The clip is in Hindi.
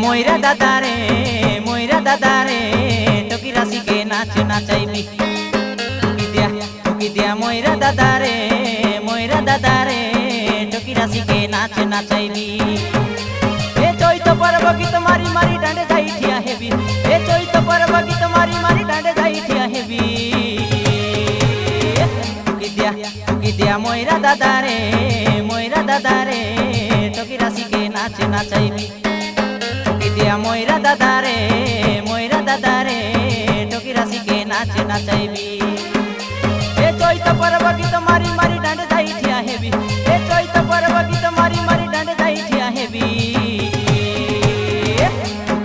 मोइरा दादा रे टोकी राशि के नाच नाचाइबी टोकी दिया मोइरा दादा रे टोकी राशि के नाच नाचाइबी ए चैत पर्व गीत मारी मारी डांडे जाई ठिया हेबी ए चैत पर्व गीत मारी मारी डांडे जाई ठिया हेबी टोकी दिया मोइरा दादा रे टोकी राशि के नाच नाचाइबी टोकी दिया मोइरा दादा रे टोकी राशि के नाच नाचाइबी ए चैत पर्व गीत मारी मारी